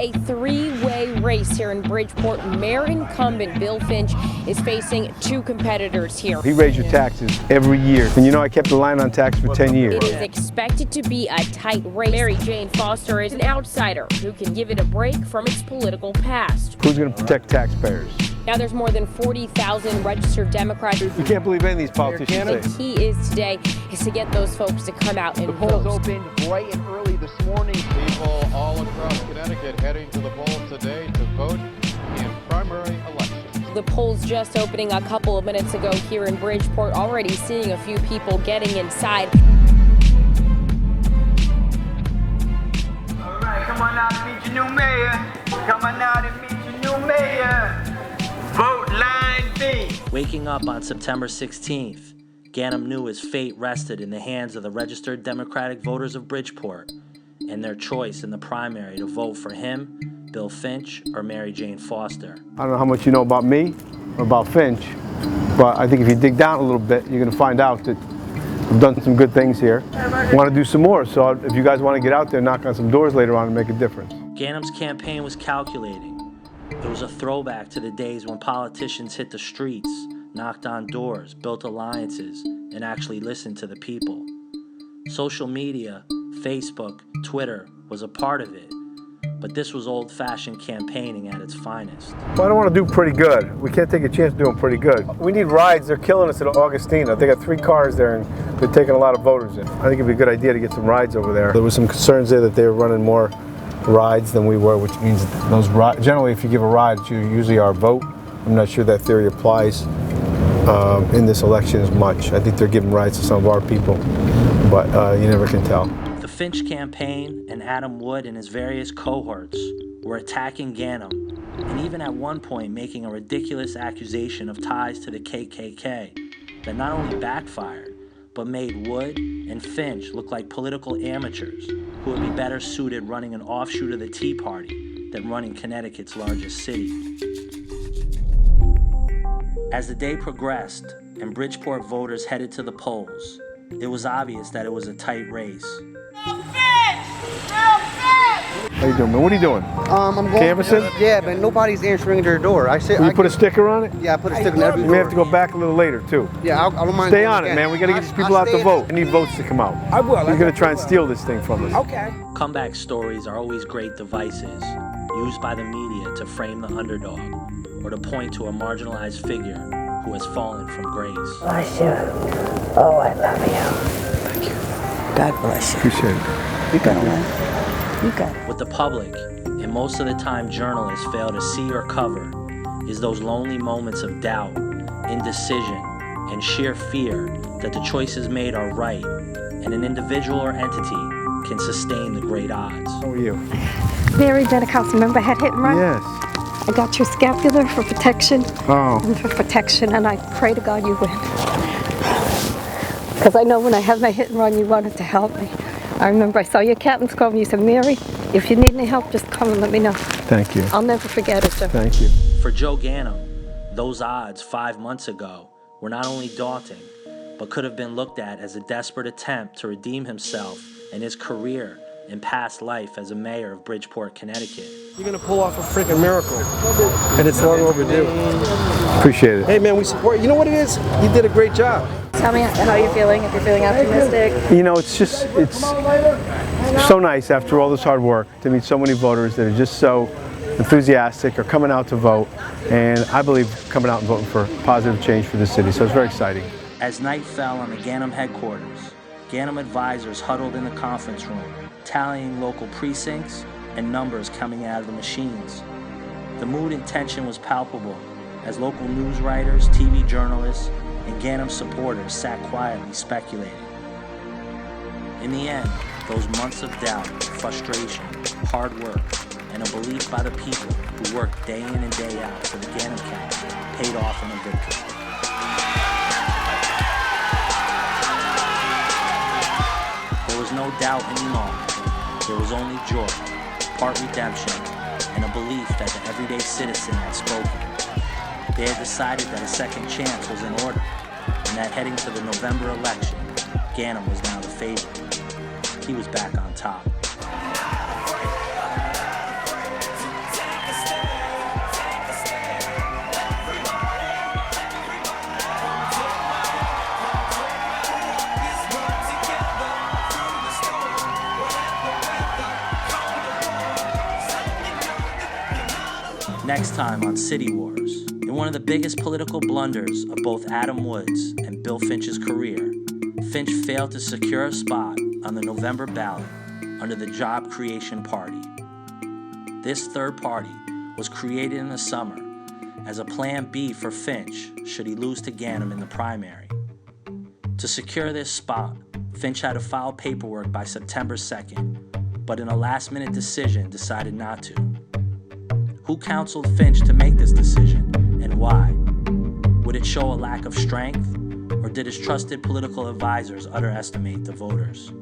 a three-way race here in Bridgeport. Mayor incumbent Bill Finch is facing two competitors here. He raised your taxes every year. And you know I kept the line on tax for 10 years. It is expected to be a tight race. Mary Jane Foster is an outsider who can give it a break from its political past. Who's going to protect taxpayers? Now there's more than 40,000 registered Democrats. You can't believe any of these politicians say. The key is today is to get those folks to come out and vote. The polls opened bright and early this morning. People all across Connecticut heading to the polls today to vote in primary elections. The polls just opening a couple of minutes ago here in Bridgeport, already seeing a few people getting inside. All right, come on out to meet your new mayor. Come on out and meet your new mayor. Vote line B. Waking up on September 16th, Ganim knew his fate rested in the hands of the registered Democratic voters of Bridgeport and their choice in the primary to vote for him, Bill Finch, or Mary Jane Foster. I don't know how much you know about me or about Finch, but I think if you dig down a little bit, you're going to find out that I've done some good things here. I want to do some more, so if you guys want to get out there, knock on some doors later on and make a difference. Ganim's campaign was calculating. It was a throwback to the days when politicians hit the streets, knocked on doors, built alliances, and actually listened to the people. Social media, Facebook, Twitter was a part of it, but this was old-fashioned campaigning at its finest. Well, I don't want to do pretty good. We can't take a chance doing pretty good. We need rides. They're killing us at Augustina. They got 3 cars there, and they're taking a lot of voters in. I think it'd be a good idea to get some rides over there. There was some concerns there that they were running more rides than we were, which means those rides, generally if you give a ride, it's usually our vote. I'm not sure that theory applies in this election as much. I think they're giving rides to some of our people, but you never can tell. The Finch campaign and Adam Wood and his various cohorts were attacking Ganim, and even at one point making a ridiculous accusation of ties to the KKK that not only backfired, but made Wood and Finch look like political amateurs who would be better suited running an offshoot of the Tea Party than running Connecticut's largest city. As the day progressed and Bridgeport voters headed to the polls, it was obvious that it was a tight race. How you doing, man? What are you doing? I'm going. Canvassing? Yeah, but nobody's answering their door. Will you put a sticker on it? Yeah, I put a sticker in every door. We have to go back a little later, too. Yeah, I don't mind. Stay on it, man. We got to get these people out to vote. I need votes to come out. I will. You're going to try and steal this thing from us. Okay. Comeback stories are always great devices used by the media to frame the underdog or to point to a marginalized figure who has fallen from grace. Bless you. Oh, I love you. Thank you. God bless you. Appreciate it. You got it, man. You got it. What the public, and most of the time journalists, fail to see or cover is those lonely moments of doubt, indecision, and sheer fear that the choices made are right, and an individual or entity can sustain the great odds. How are you? Mary been a council member, had hit and run. Yes. I got your scapular for protection. Oh. And for protection, and I pray to God you win. Because I know when I had my hit and run, you wanted to help me. I remember I saw your captain's call and you said, Mary, if you need any help, just come and let me know. Thank you. I'll never forget it, sir. Thank you. For Joe Ganim, those odds 5 months ago were not only daunting, but could have been looked at as a desperate attempt to redeem himself and his career and past life as a mayor of Bridgeport, Connecticut. You're going to pull off a freaking miracle, and it's long overdue. Appreciate it. Hey, man, we support you. You know what it is? You did a great job. Tell me how you're feeling, if you're feeling optimistic. You know, it's so nice after all this hard work to meet so many voters that are just so enthusiastic or coming out to vote, and I believe coming out and voting for positive change for the city, so it's very exciting. As night fell on the Ganim headquarters, Ganim advisors huddled in the conference room, tallying local precincts and numbers coming out of the machines. The mood and tension was palpable as local news writers, TV journalists, and Ganim supporters sat quietly speculating. In the end, those months of doubt, frustration, hard work, and a belief by the people who worked day in and day out for the Ganim campaign paid off in a victory. There was no doubt any longer. There was only joy, part redemption, and a belief that the everyday citizen had spoken. They had decided that a second chance was in order, and that heading to the November election, Ganim was now the favorite. He was back on top. Next time on City Wars, in one of the biggest political blunders of both Adam Woods and Bill Finch's career, Finch failed to secure a spot on the November ballot under the Job Creation Party. This third party was created in the summer as a plan B for Finch should he lose to Ganim in the primary. To secure this spot, Finch had to file paperwork by September 2nd, but in a last-minute decision decided not to. Who counseled Finch to make this decision, and why? Would it show a lack of strength, or did his trusted political advisors underestimate the voters?